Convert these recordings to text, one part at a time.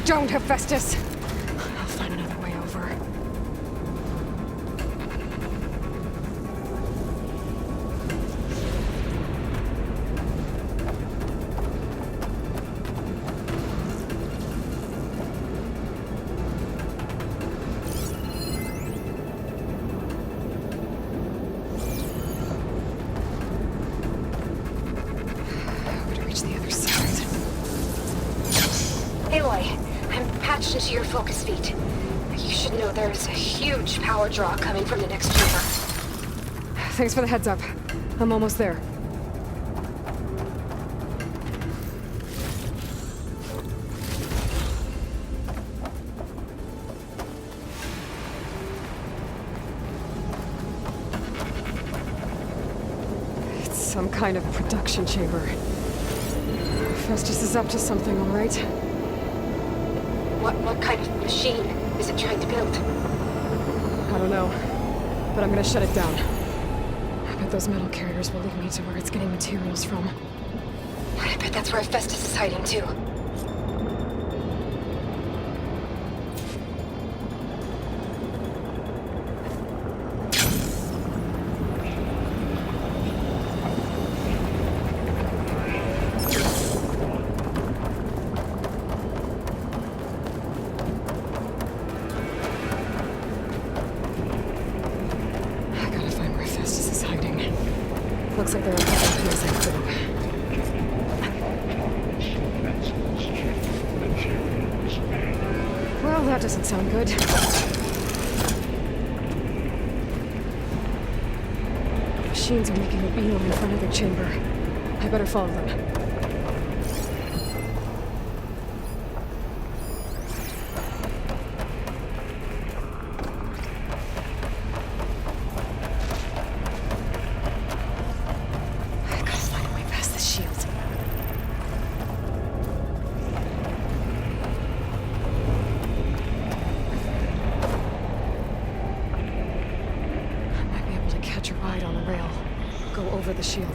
don't, Hephaestus! I'll find another way over. How to reach the other side? Aloy, I'm patched into your focus feed. You should know there's a huge power draw coming from the next chamber. Thanks for the heads up. I'm almost there. It's some kind of production chamber. Festus is up to something, all right? What kind of machine is it trying to build? I don't know, but I'm gonna shut it down. I bet those metal carriers will lead me to where it's getting materials from. I bet that's where Festus is hiding too. I gotta find where Festus is hiding. Looks like there are a couple of things I could have. Well, that doesn't sound good. Machines are making a beeline in front of their chamber. I better follow them. I gotta find a way past the shield. I might be able to catch a ride on the rail. Go over the shield.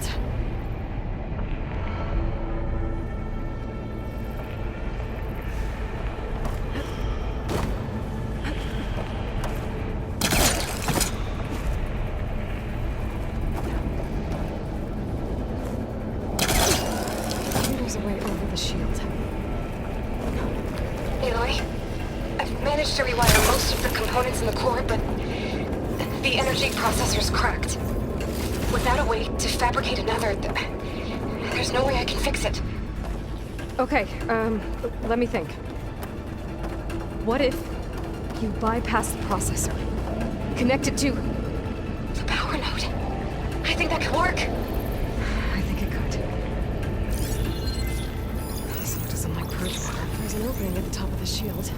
There's a way over the shield. Aloy, I've managed to rewire most of the components in the core, but the energy processor's cracked. Without a way to fabricate another, there's no way I can fix it. Okay, let me think. What if you bypass the processor? Connect it to... The power node. I think that could work. I think it could. So it doesn't like purge water. There's an opening at the top of the shield.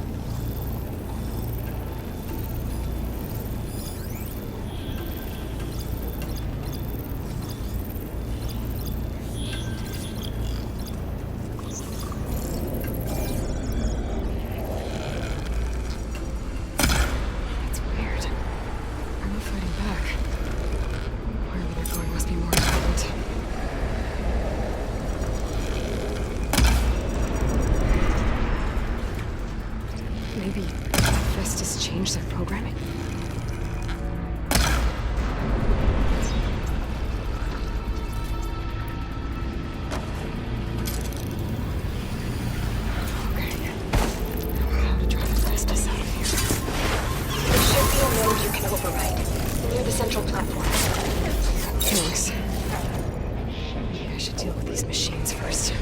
That's weird. I'm not fighting back. Wherever they're going must be more important. Maybe Festus changed their programming? Okay. How to drive Festus out of here? There should be a node you can override, near the central platform. Thanks. Maybe I should deal with these machines first.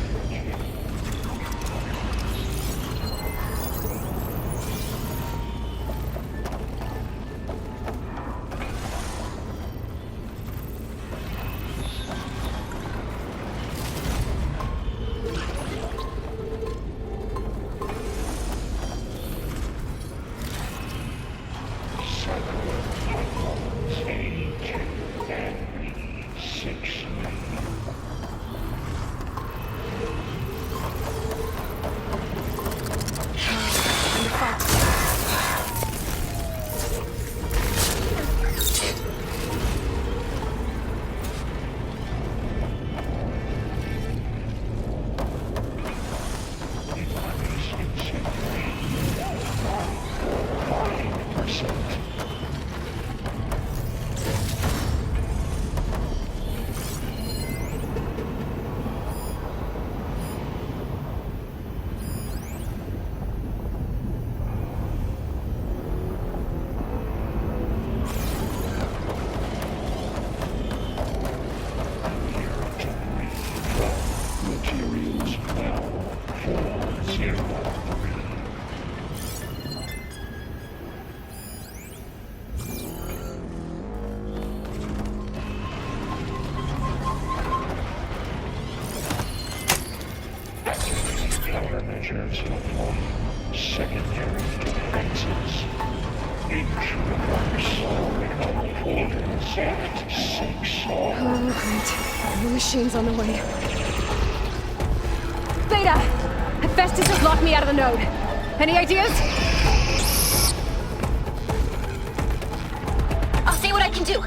Oh, great. The machine's on the way. Beta! Hephaestus has locked me out of the node. Any ideas? I'll see what I can do.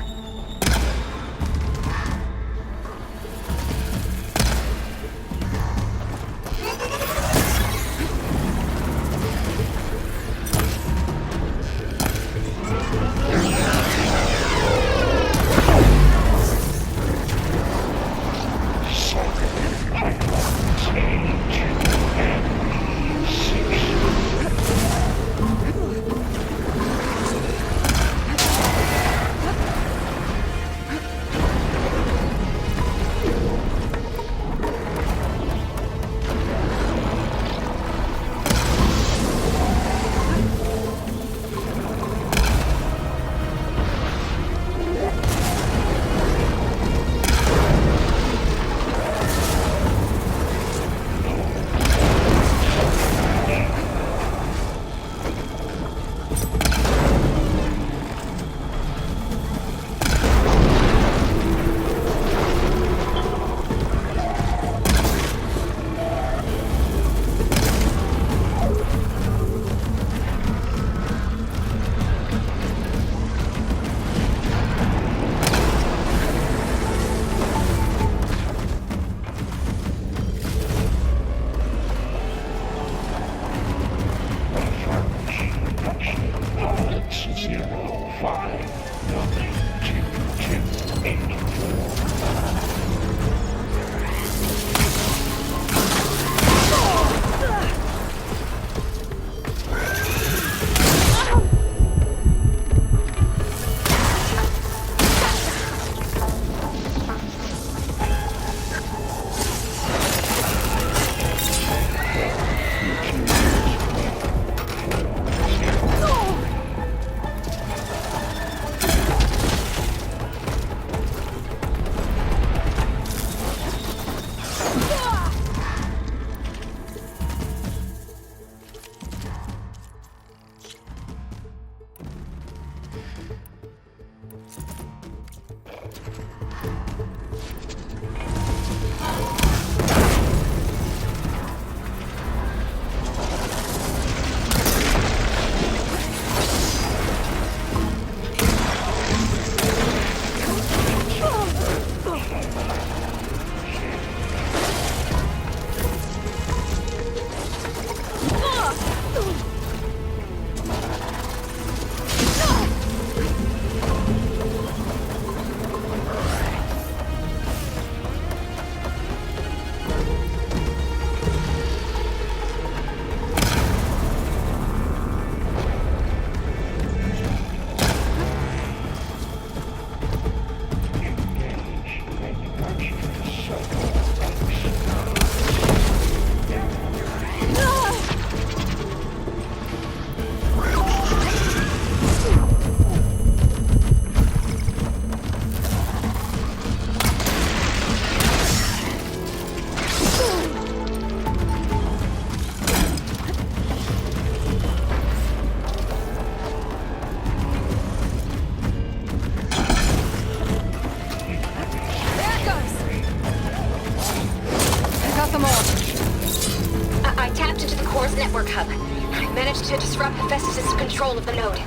network hub. I managed to disrupt Hephaestus' control of the node.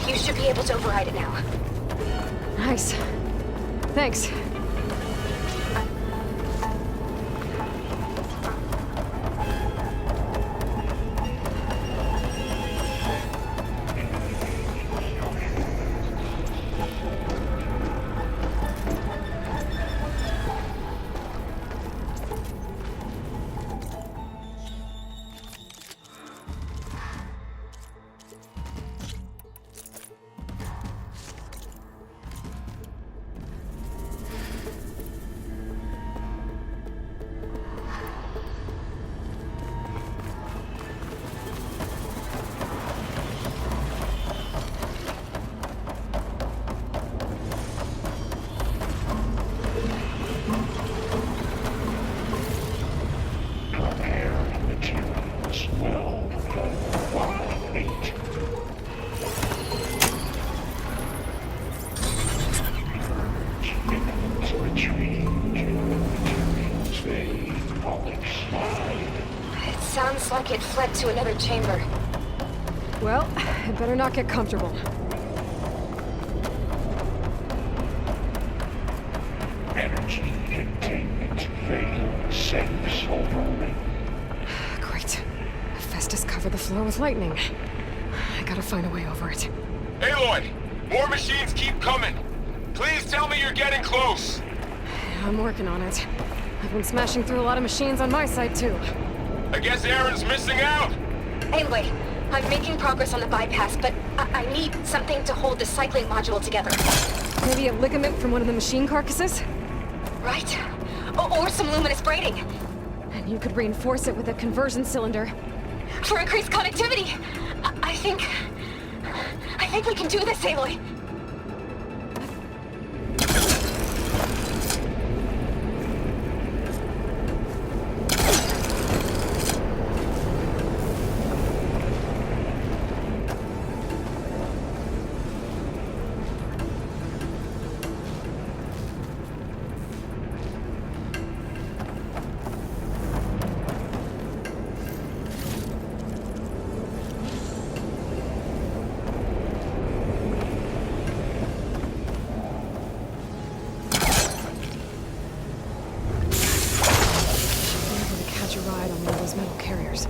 You should be able to override it now. Nice. Thanks. like it fled to another chamber. Well, I better not get comfortable. Energy containment failed. Safe overrun. Great. Festus covered the floor with lightning. I gotta find a way over it. Aloy! More machines keep coming! Please tell me you're getting close! I'm working on it. I've been smashing through a lot of machines on my side, too. I guess Aaron's missing out! Anyway, I'm making progress on the bypass, but I need something to hold the cycling module together. Maybe a ligament from one of the machine carcasses? Right? Or some luminous braiding. And you could reinforce it with a conversion cylinder. For increased connectivity! I think we can do this, Aloy! Ride on one of those metal carriers.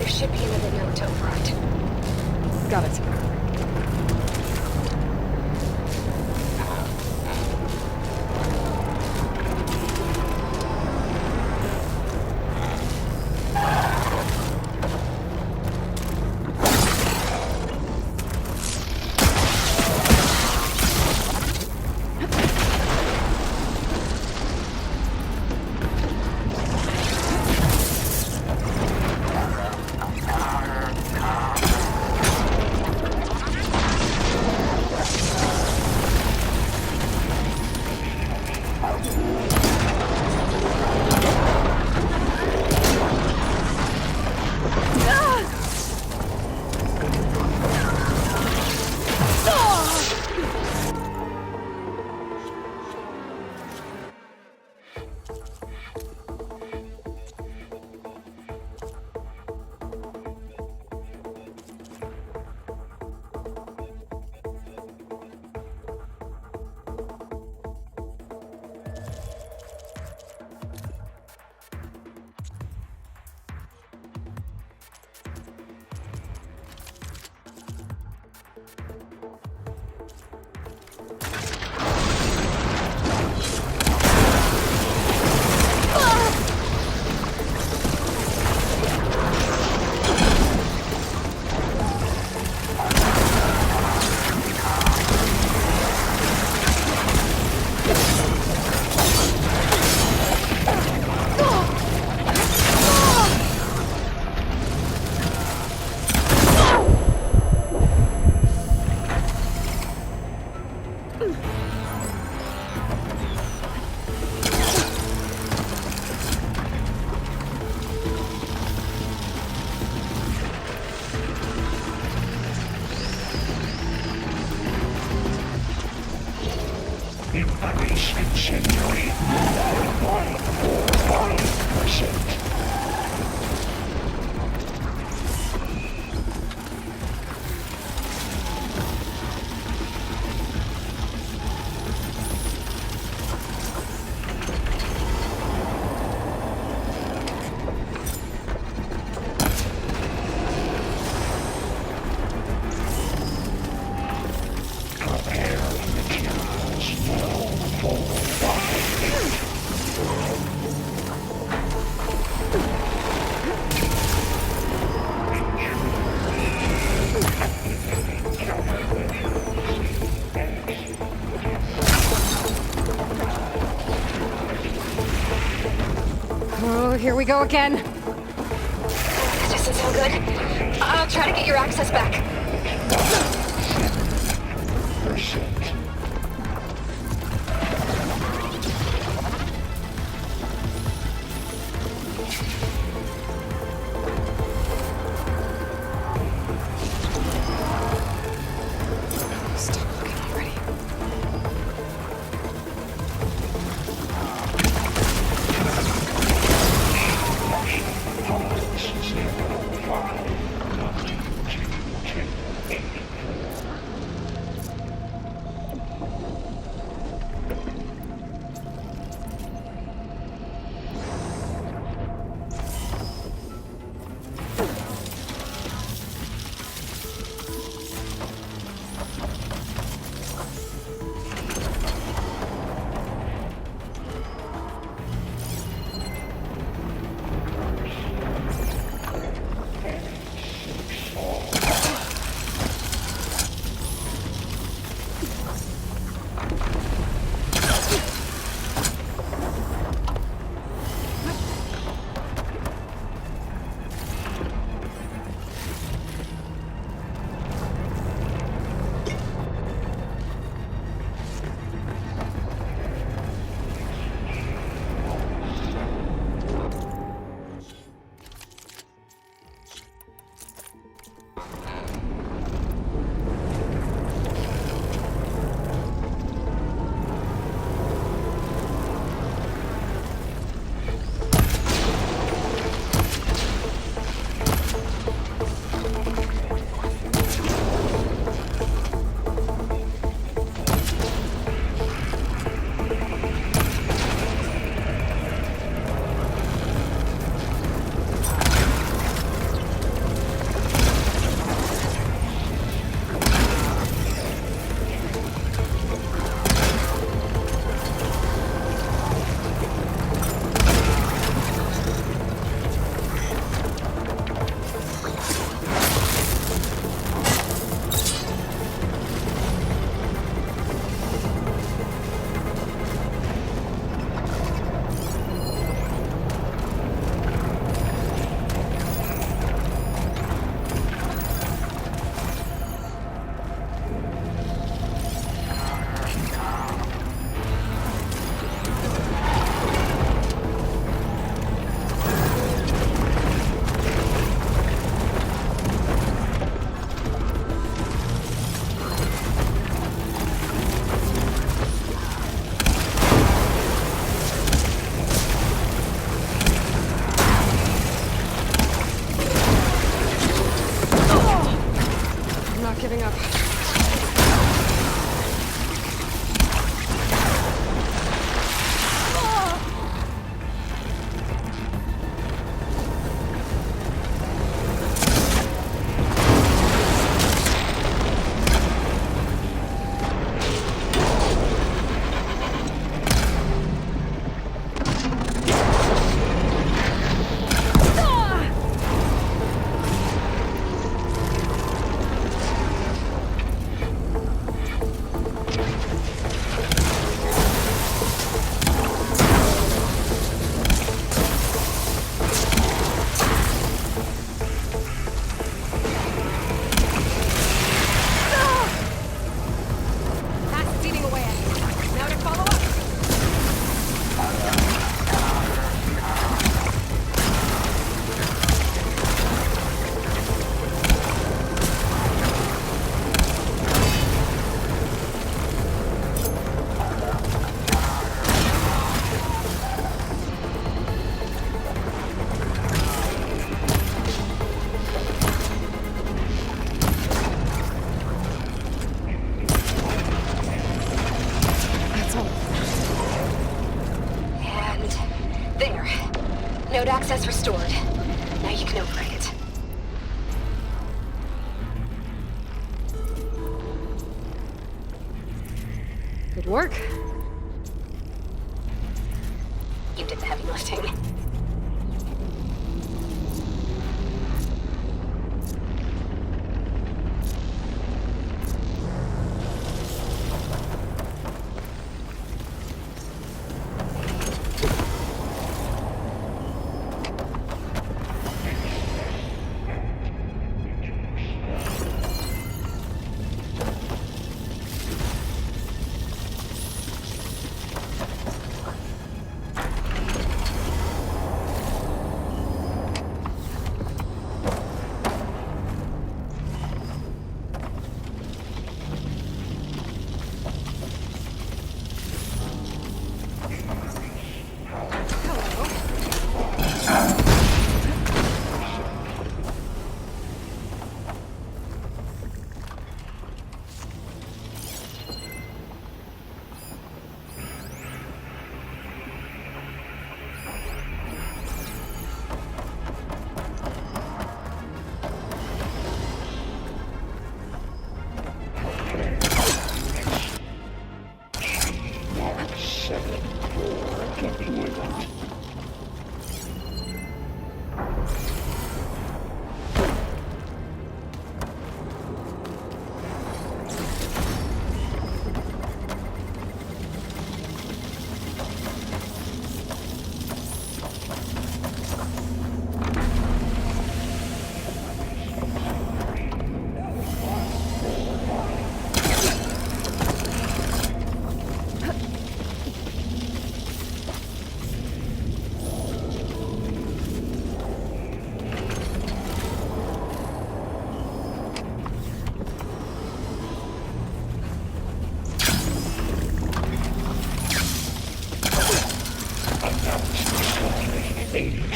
Should be another note to override. Got it. Incendiary 1%. here we go again. That doesn't sound good. I'll try to get your access back. Percent. Stop looking already. Giving up. Node access restored. Now you can override it. Good work. You did the heavy lifting.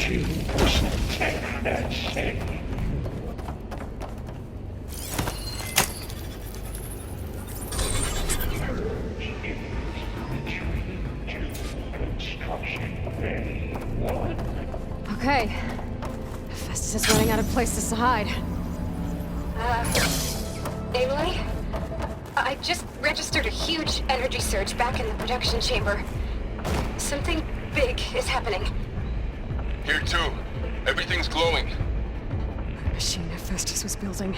Energy doesn't take that thing. Merge is retreating to construction bay 1. Okay. Festus is running out of places to hide. Emily? I just registered a huge energy surge back in the production chamber. Something big is happening. Here too. Everything's glowing. The machine that Festus was building.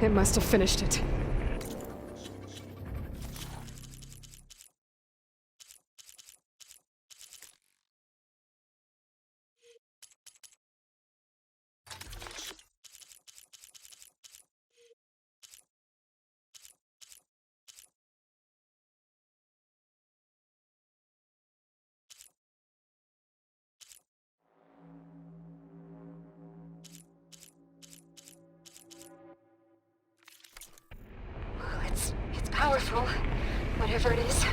It must have finished it. It's powerful, whatever it is.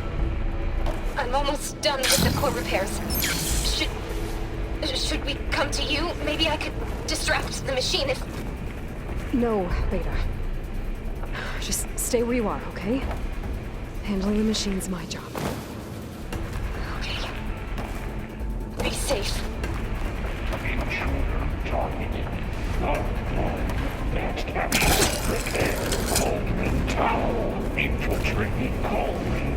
I'm almost done with the core repairs. Should we come to you? Maybe I could distract the machine if... No, Beta. Just stay where you are, okay? Handling the machine's my job. Okay. Be safe. Intruder targeted. That capture repair Cauldron Tower. Infiltrating Cauldron.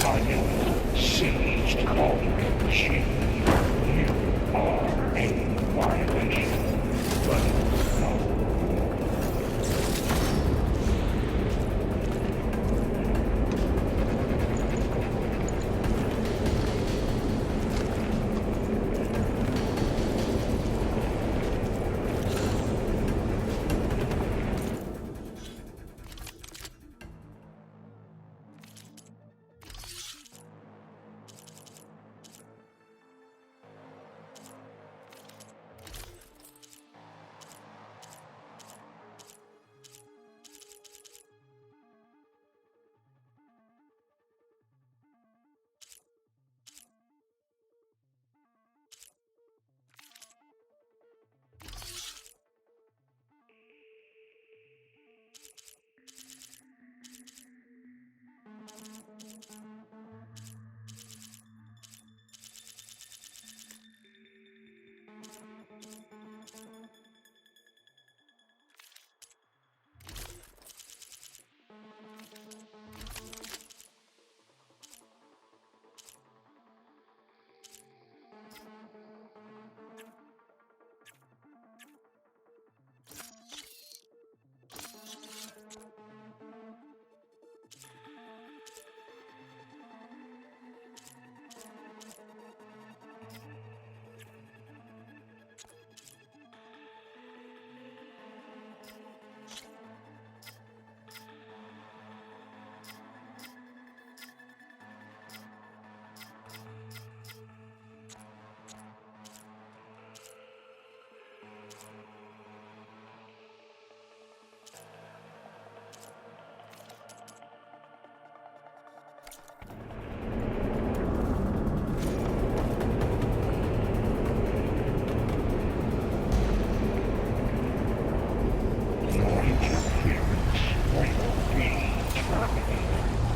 Cauldron seized Cauldron machine. You are a violation. But no.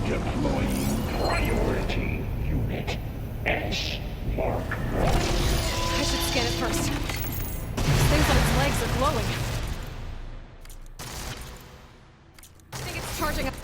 Deploying priority unit S Mark 1. I should scan it first. Those things on its legs are glowing. I think it's charging up.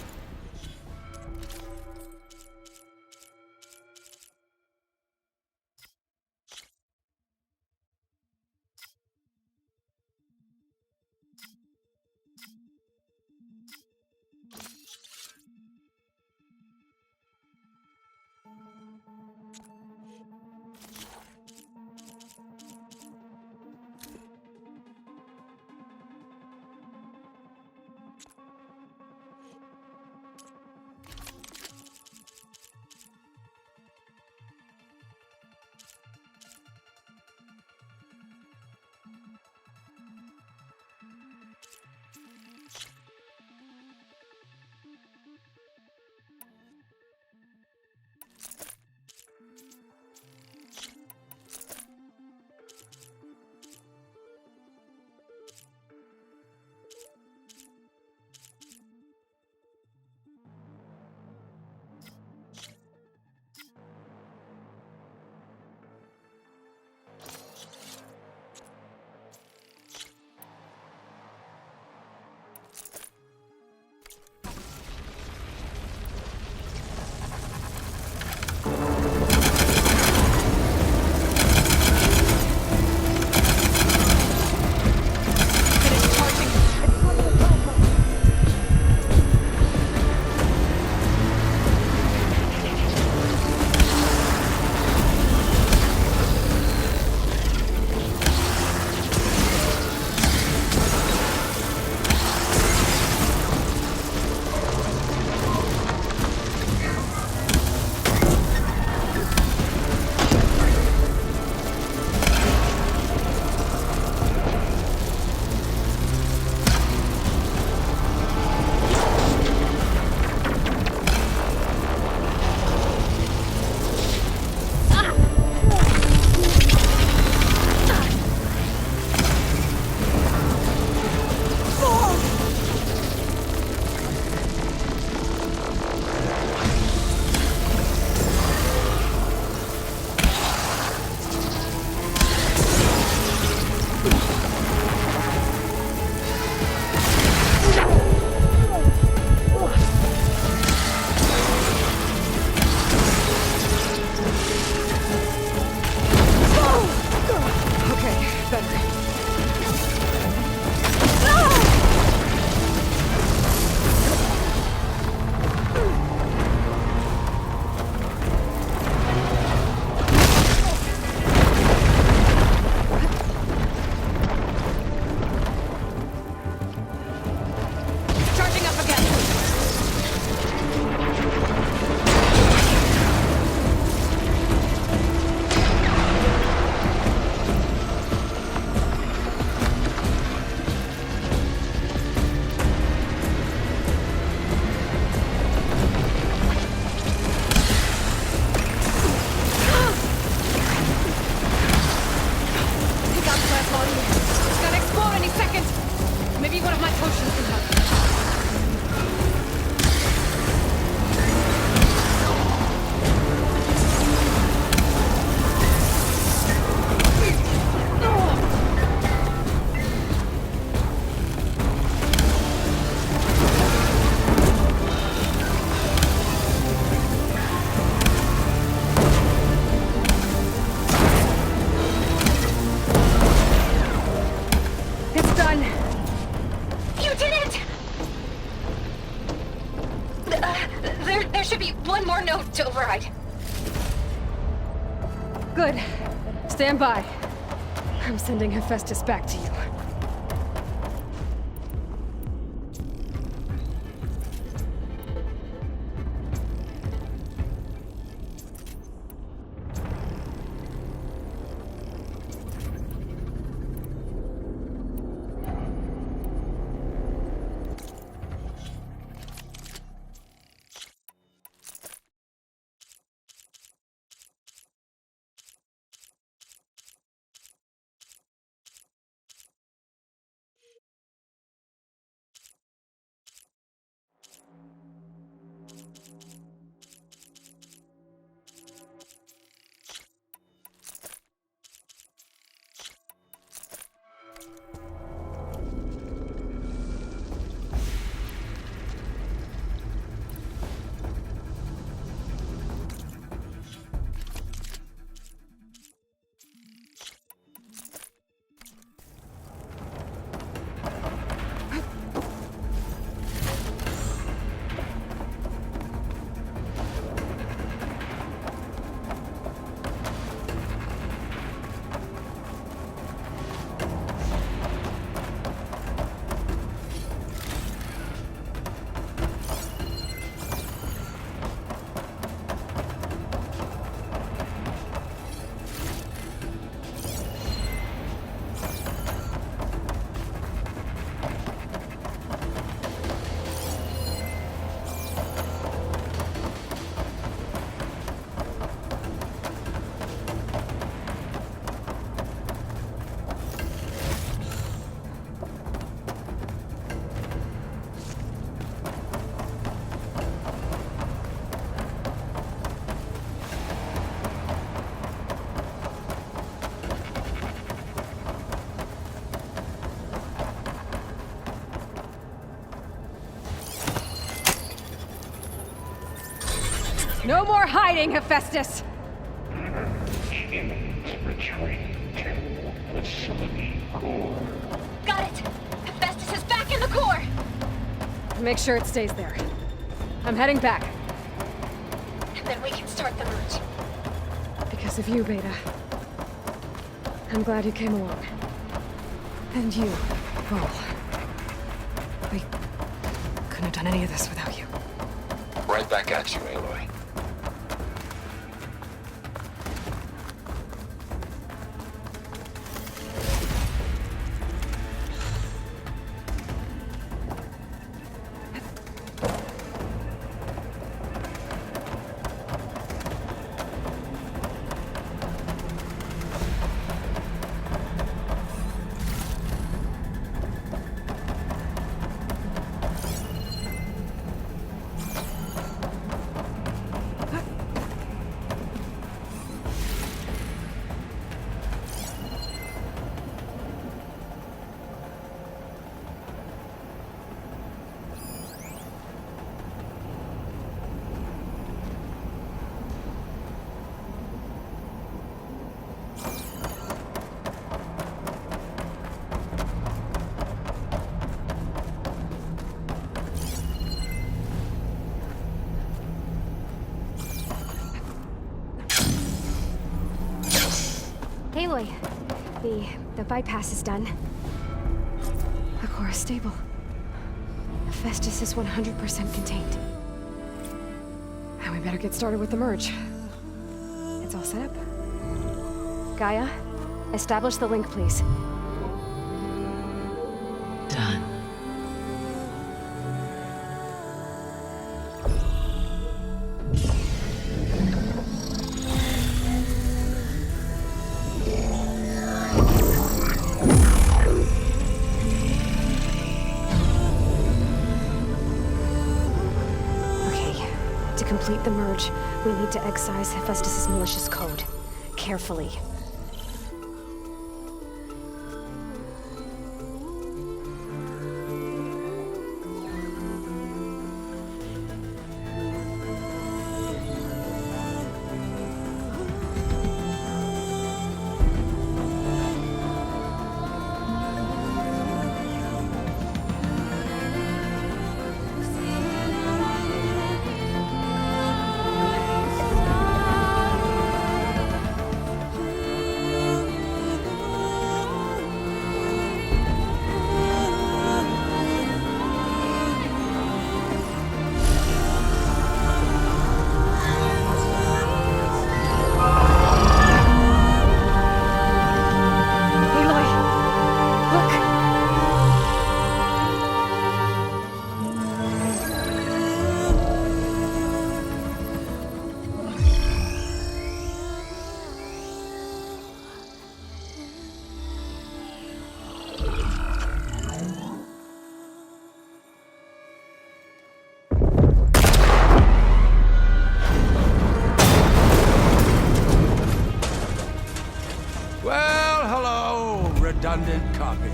There should be one more node to override. Good. Stand by. I'm sending Hephaestus back to you. No more hiding, Hephaestus! Humans retreat to facility core. Got it! Hephaestus is back in the core! Make sure it stays there. I'm heading back. And then we can start the merge. Because of you, Beta. I'm glad you came along. And you, Vol. We couldn't have done any of this without you. Right back at you, Aloy. Aloy, the bypass is done. The core is stable. Hephaestus is 100% contained. And we better get started with the merge. It's all set up. Gaia, establish the link, please. Done. To complete the merge, we need to excise Hephaestus' malicious code. Carefully. copy.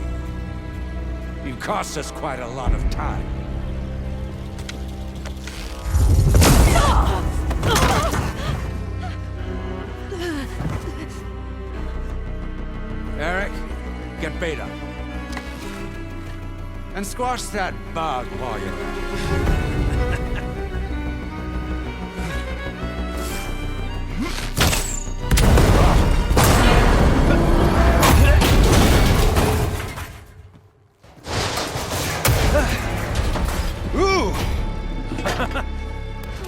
You cost us quite a lot of time. Eric, get Beta. And squash that bug while you're at it.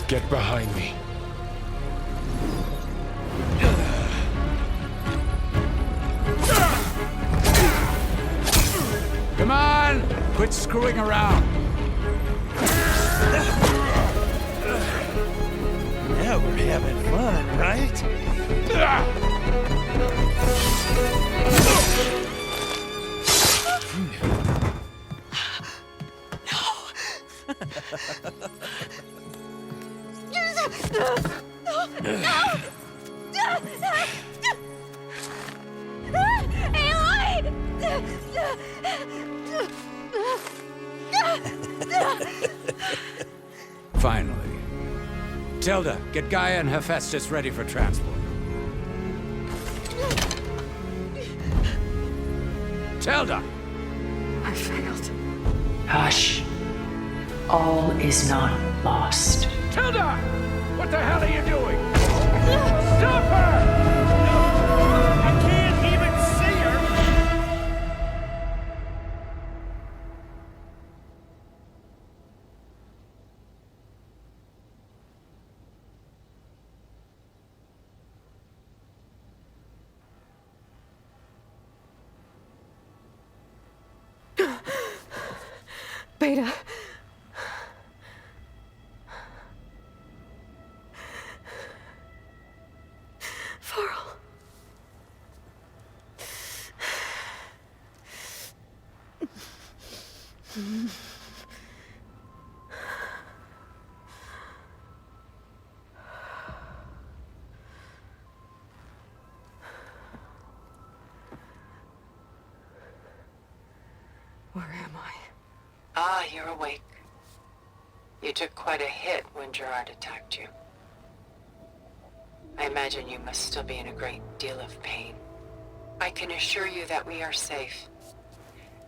Get behind me. Come on! Quit screwing around! Now we're having fun, right? Finally. Tilda, get Gaia and Hephaestus ready for transport. Tilda! I failed. Hush. All is not lost. Tilda! What the hell are you doing? Stop her! I can't even see her! Beta. Varl. Where am I? Ah, you're awake. You took quite a hit when Gerard attacked you. I imagine you must still be in a great deal of pain. I can assure you that we are safe.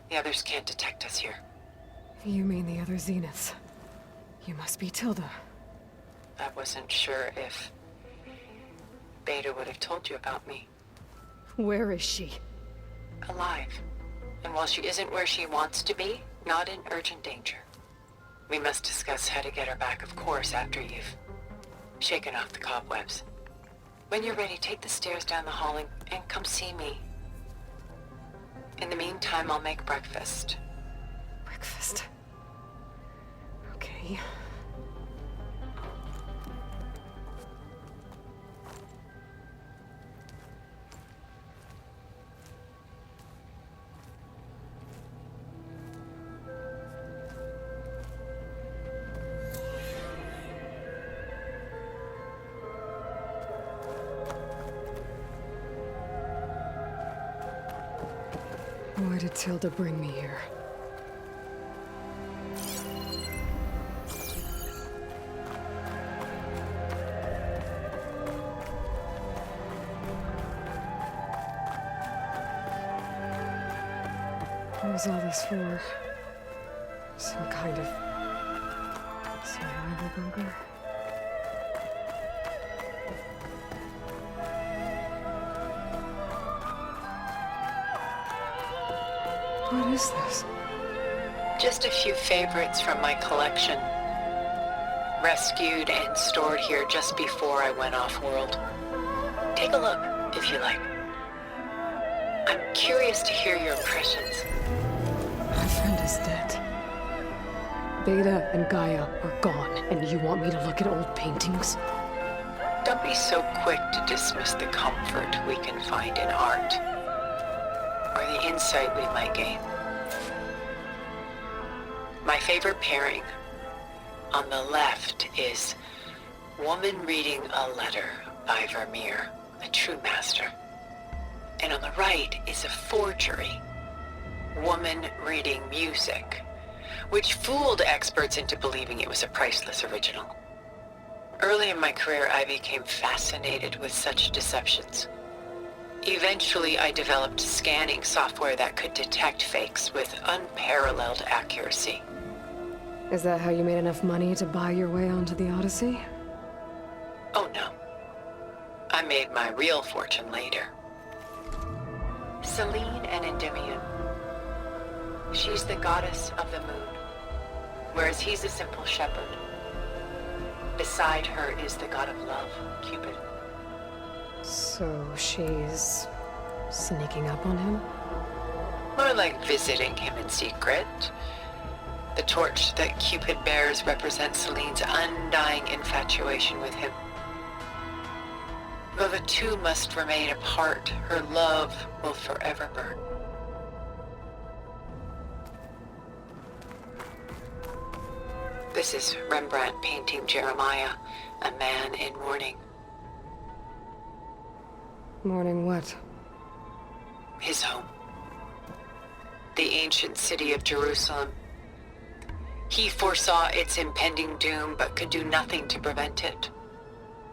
The others can't detect us here. You mean the other Zeniths? You must be Tilda. I wasn't sure if Beta would have told you about me. Where is she? Alive. And while she isn't where she wants to be, not in urgent danger. We must discuss how to get her back, of course, after you've shaken off the cobwebs. When you're ready, take the stairs down the hall and come see me. In the meantime, I'll make breakfast. Breakfast. Okay. Why did Tilda bring me here? What was all this for? Some kind of survival bunker? What is this? Just a few favorites from my collection. Rescued and stored here just before I went off-world. Take a look, if you like. I'm curious to hear your impressions. My friend is dead. Beta and Gaia are gone, and you want me to look at old paintings? Don't be so quick to dismiss the comfort we can find in art, or the insight we might gain. My favorite pairing on the left is Woman Reading a Letter by Vermeer, a true master. And on the right is a forgery woman reading music, which fooled experts into believing it was a priceless original. Early in my career, I became fascinated with such deceptions. Eventually, I developed scanning software that could detect fakes with unparalleled accuracy. Is that how you made enough money to buy your way onto the Odyssey? Oh no. I made my real fortune later. Selene an Endymion. She's the goddess of the moon, whereas he's a simple shepherd. Beside her is the god of love, Cupid. So she's sneaking up on him? More like visiting him in secret. The torch that Cupid bears represents Selene's undying infatuation with him. Though the two must remain apart, her love will forever burn. This is Rembrandt painting Jeremiah, a man in mourning. Mourning what? His home. The ancient city of Jerusalem. He foresaw its impending doom, but could do nothing to prevent it.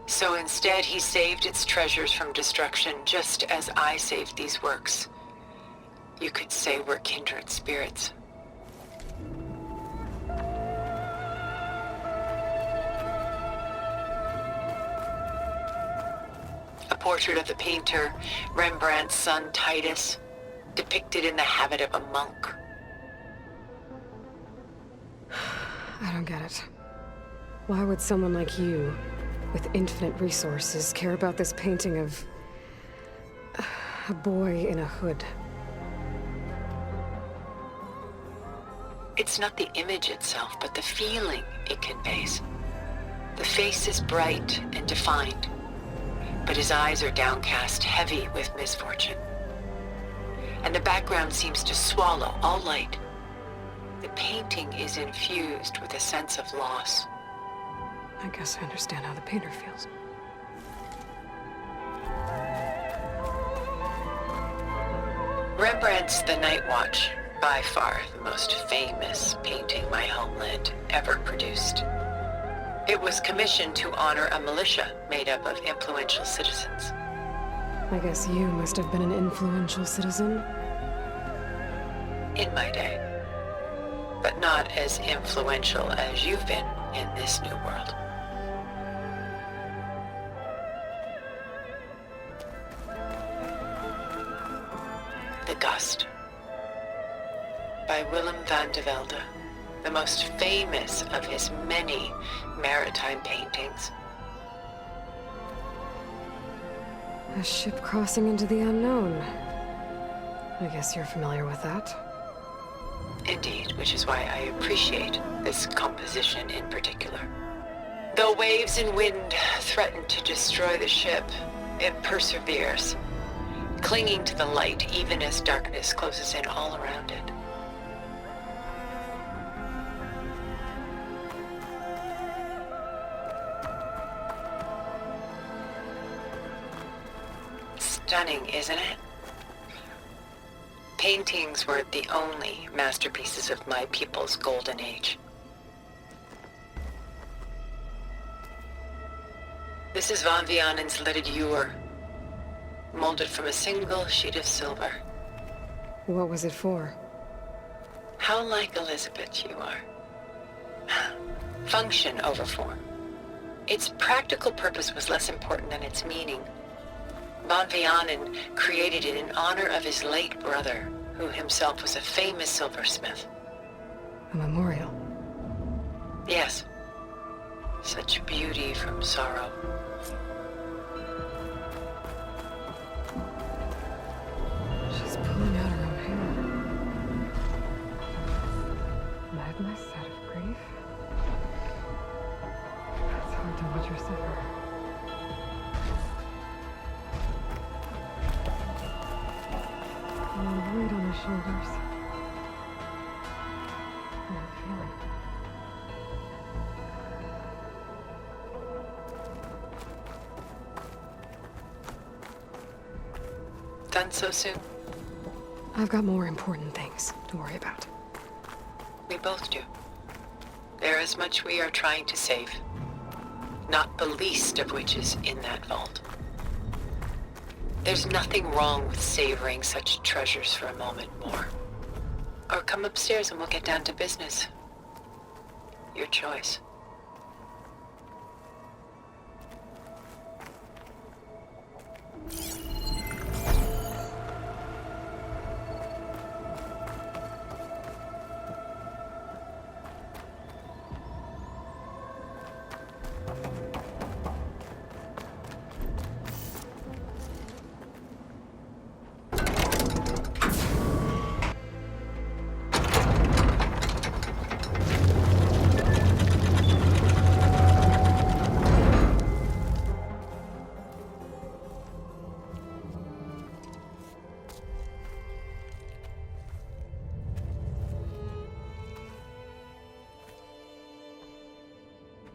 So instead, he saved its treasures from destruction, just as I saved these works. You could say we're kindred spirits. A portrait of the painter, Rembrandt's son Titus, depicted in the habit of a monk. I don't get it. Why would someone like you, with infinite resources, care about this painting of a boy in a hood? It's not the image itself, but the feeling it conveys. The face is bright and defined, but his eyes are downcast, heavy with misfortune. And the background seems to swallow all light. The painting is infused with a sense of loss. I guess I understand how the painter feels. Rembrandt's The Night Watch, by far the most famous painting my homeland ever produced. It was commissioned to honor a militia made up of influential citizens. I guess you must have been an influential citizen. In my day. But not as influential as you've been in this new world. The Gust, by Willem van de Velde, the most famous of his many maritime paintings. A ship crossing into the unknown. I guess you're familiar with that. Indeed, which is why I appreciate this composition in particular. Though waves and wind threaten to destroy the ship, it perseveres, clinging to the light even as darkness closes in all around it. Stunning, isn't it? Paintings weren't the only masterpieces of my people's golden age. This is Van Vianen's Lidded Ewer, molded from a single sheet of silver. What was it for? How like Elizabeth you are. Function over form. Its practical purpose was less important than its meaning. Van Vianen created it in honor of his late brother, who himself was a famous silversmith. A memorial. Yes. Such beauty from sorrow. She's pulling out her own hair. Madness out of grief? It's hard to watch her suffer. A weight on her shoulders. And that feeling. Done so soon? I've got more important things to worry about. We both do. There is much we are trying to save. Not the least of which is in that vault. There's nothing wrong with savoring such treasures for a moment more. Or come upstairs and we'll get down to business. Your choice.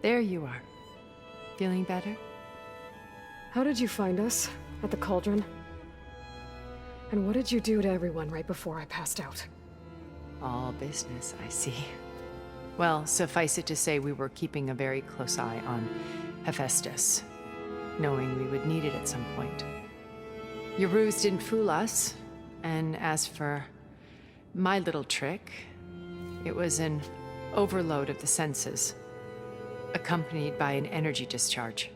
There you are. Feeling better? How did you find us? At the cauldron? And what did you do to everyone right before I passed out? All business, I see. Well, suffice it to say we were keeping a very close eye on Hephaestus, knowing we would need it at some point. Your ruse didn't fool us, and as for my little trick, it was an overload of the senses, accompanied by an energy discharge.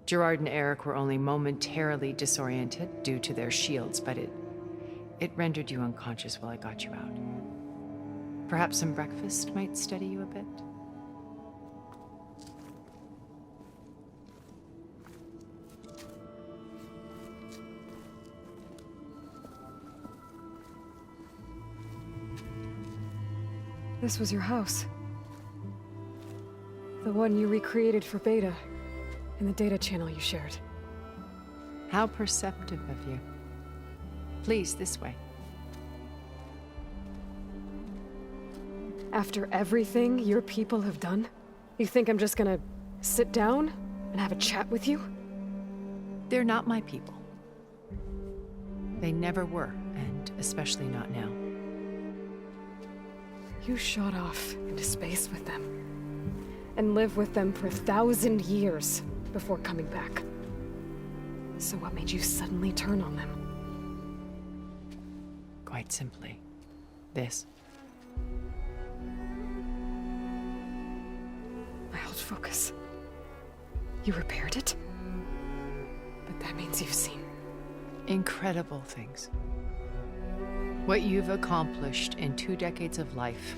Gerard and Eric were only momentarily disoriented due to their shields, but it rendered you unconscious while I got you out. Perhaps some breakfast might steady you a bit? This was your house. The one you recreated for Beta, in the data channel you shared. How perceptive of you. Please, this way. After everything your people have done, you think I'm just gonna sit down and have a chat with you? They're not my people. They never were, and especially not now. You shot off into space with them, and lived with them for 1,000 years before coming back. So what made you suddenly turn on them? Quite simply, this. My old focus. You repaired it? But that means you've seen Incredible things. What you've accomplished in 2 decades of life.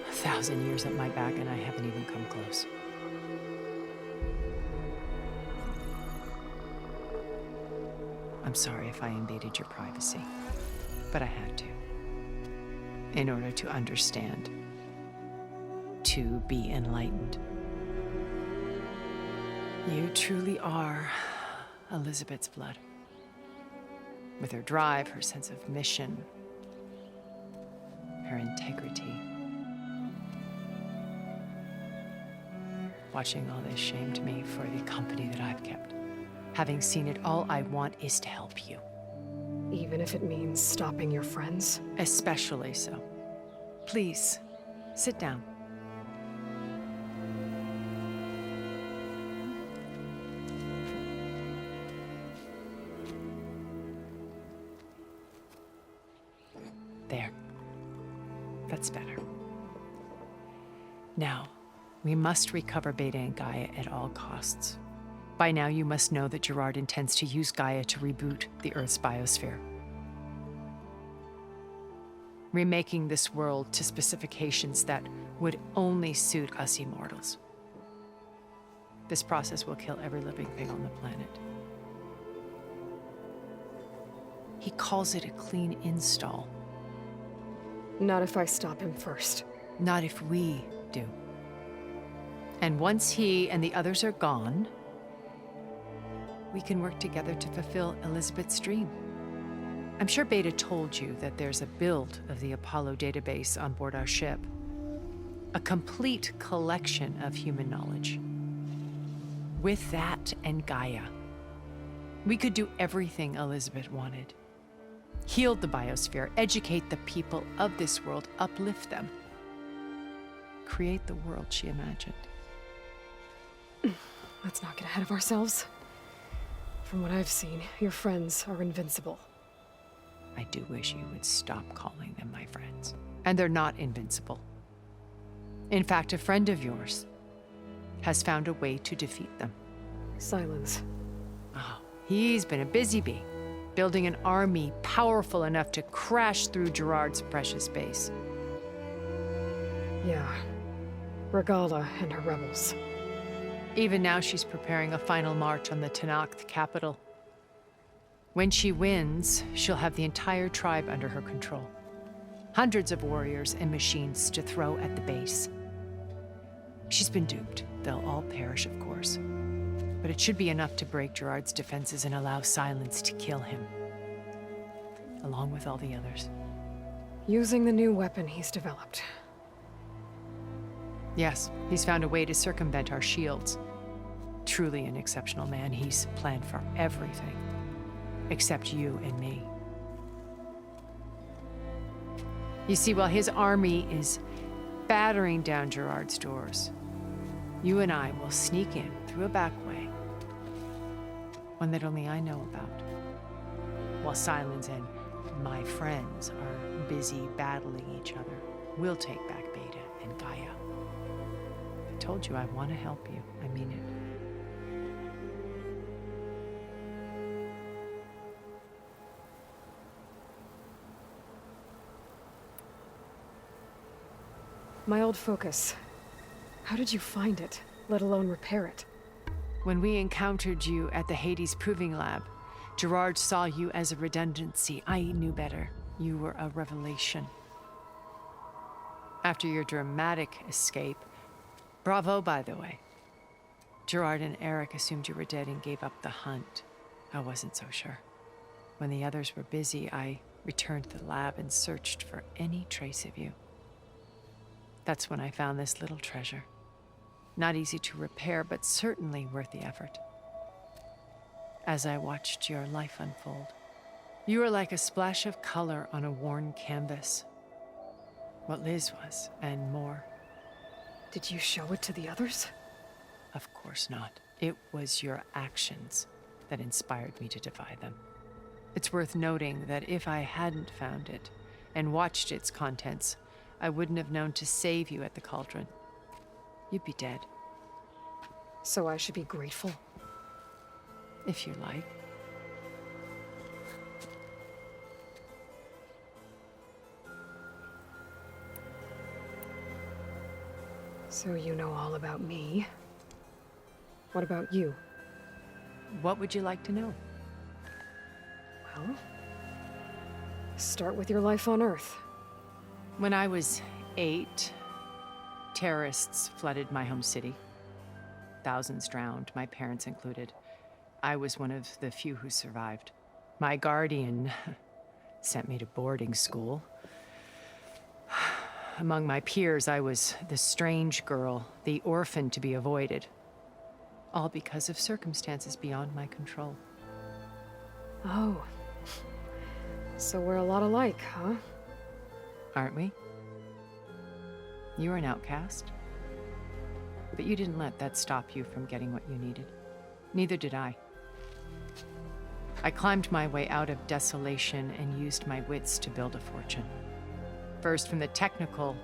A 1,000 years at my back and I haven't even come close. I'm sorry if I invaded your privacy, but I had to. In order to understand. To be enlightened. You truly are Elizabeth's blood. With her drive, her sense of mission, her integrity. Watching all this shamed me for the company that I've kept. Having seen it, all I want is to help you. even if it means stopping your friends? Especially so. Please, sit down. There. That's better. Now, we must recover Beta and Gaia at all costs. By now, you must know that Gerard intends to use Gaia to reboot the Earth's biosphere. Remaking this world to specifications that would only suit us immortals. This process will kill every living thing on the planet. He calls it a clean install. Not if I stop him first. Not if we do. And once he and the others are gone, we can work together to fulfill Elizabeth's dream. I'm sure Beta told you that there's a build of the Apollo database on board our ship. A complete collection of human knowledge. With that and Gaia, we could do everything Elizabeth wanted. Heal the biosphere, educate the people of this world, uplift them. Create the world she imagined. Let's not get ahead of ourselves. From what I've seen, your friends are invincible. I do wish you would stop calling them my friends. And they're not invincible. In fact, a friend of yours has found a way to defeat them. Silence. Oh, he's been a busy bee, building an army powerful enough to crash through Gerard's precious base. Yeah. Regala and her rebels. Even now, she's preparing a final march on the Tenakth capital. When she wins, she'll have the entire tribe under her control. Hundreds of warriors and machines to throw at the base. She's been duped. They'll all perish, of course. But it should be enough to break Gerard's defenses and allow Silence to kill him. Along with all the others. Using the new weapon he's developed. Yes, he's found a way to circumvent our shields. Truly an exceptional man. He's planned for everything. Except you and me. You see, while his army is battering down Gerard's doors, you and I will sneak in through a back way. One that only I know about. While Silence and my friends are busy battling each other, we'll take back Beta and Gaia. I told you I want to help you. I mean it. My old focus. How did you find it, let alone repair it? When we encountered you at the Hades Proving Lab, Gerard saw you as a redundancy. I knew better. You were a revelation. After your dramatic escape, bravo, by the way. Gerard and Eric assumed you were dead and gave up the hunt. I wasn't so sure. When the others were busy, I returned to the lab and searched for any trace of you. That's when I found this little treasure. Not easy to repair, but certainly worth the effort. As I watched your life unfold, you were like a splash of color on a worn canvas. What Liz was, and more. Did you show it to the others? Of course not. It was your actions that inspired me to defy them. It's worth noting that if I hadn't found it and watched its contents, I wouldn't have known to save you at the cauldron. You'd be dead. So I should be grateful? If you like. So you know all about me. What about you? What would you like to know? Well, start with your life on Earth. When I was 8, terrorists flooded my home city. Thousands drowned, my parents included. I was one of the few who survived. My guardian sent me to boarding school. Among my peers, I was the strange girl, the orphan to be avoided. All because of circumstances beyond my control. Oh. So we're a lot alike, huh? Aren't we? You were an outcast. But you didn't let that stop you from getting what you needed. Neither did I. I climbed my way out of desolation and used my wits to build a fortune. First, from the technical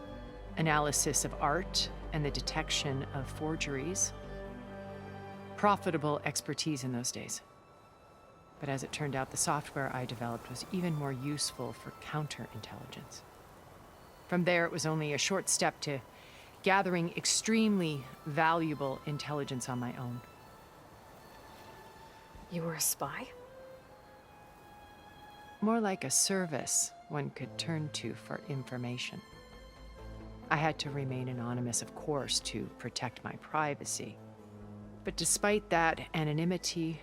analysis of art and the detection of forgeries. Profitable expertise in those days. But as it turned out, the software I developed was even more useful for counterintelligence. From there, it was only a short step to gathering extremely valuable intelligence on my own. You were a spy? More like a service one could turn to for information. I had to remain anonymous, of course, to protect my privacy. But despite that anonymity,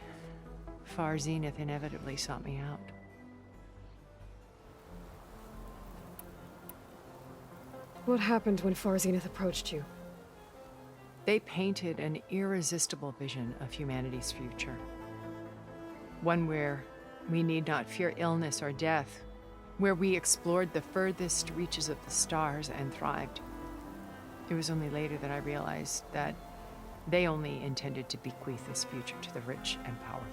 Far Zenith inevitably sought me out. What happened when Far Zenith approached you? They painted an irresistible vision of humanity's future. One where we need not fear illness or death, where we explored the furthest reaches of the stars and thrived. It was only later that I realized that they only intended to bequeath this future to the rich and powerful.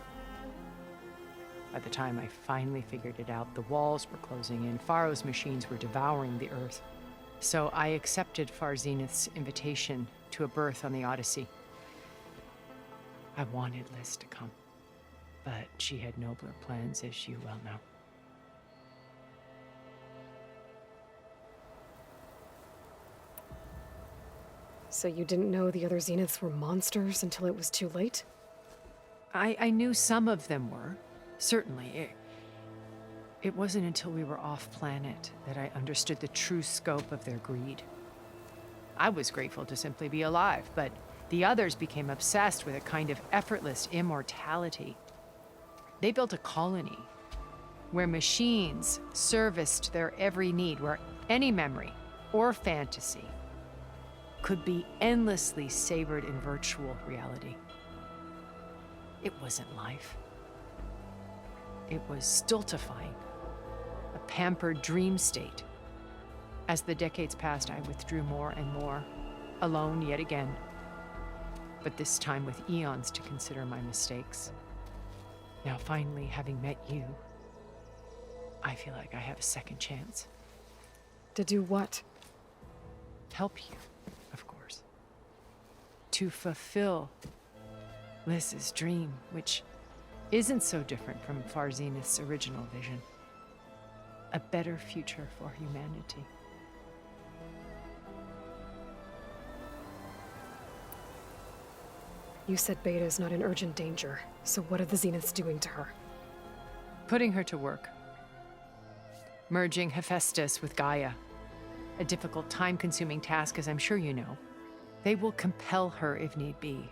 By the time I finally figured it out, the walls were closing in, Pharaoh's machines were devouring the Earth. So I accepted Far Zenith's invitation to a berth on the Odyssey. I wanted Liz to come, but she had nobler plans, as you well know. So you didn't know the other Zeniths were monsters until it was too late? I knew some of them were, certainly. It wasn't until we were off-planet that I understood the true scope of their greed. I was grateful to simply be alive, but the others became obsessed with a kind of effortless immortality. They built a colony where machines serviced their every need, where any memory or fantasy could be endlessly savored in virtual reality. It wasn't life. It was stultifying, a pampered dream state. As the decades passed, I withdrew more and more, alone yet again, but this time with eons to consider my mistakes. Now, finally, having met you, I feel like I have a second chance. To do what? Help you, of course. To fulfill Liz's dream, which isn't so different from Far Zenith's original vision. A better future for humanity. You said Beta is not in urgent danger, so what are the Zeniths doing to her? Putting her to work. Merging Hephaestus with Gaia. A difficult, time-consuming task, as I'm sure you know. They will compel her if need be,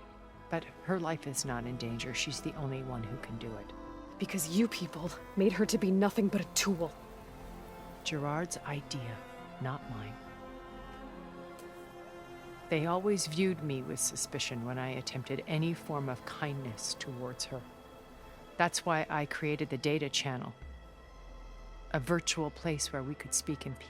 but her life is not in danger. She's the only one who can do it. Because you people made her to be nothing but a tool. Gerard's idea, not mine. They always viewed me with suspicion when I attempted any form of kindness towards her. That's why I created the data channel. A virtual place where we could speak in peace.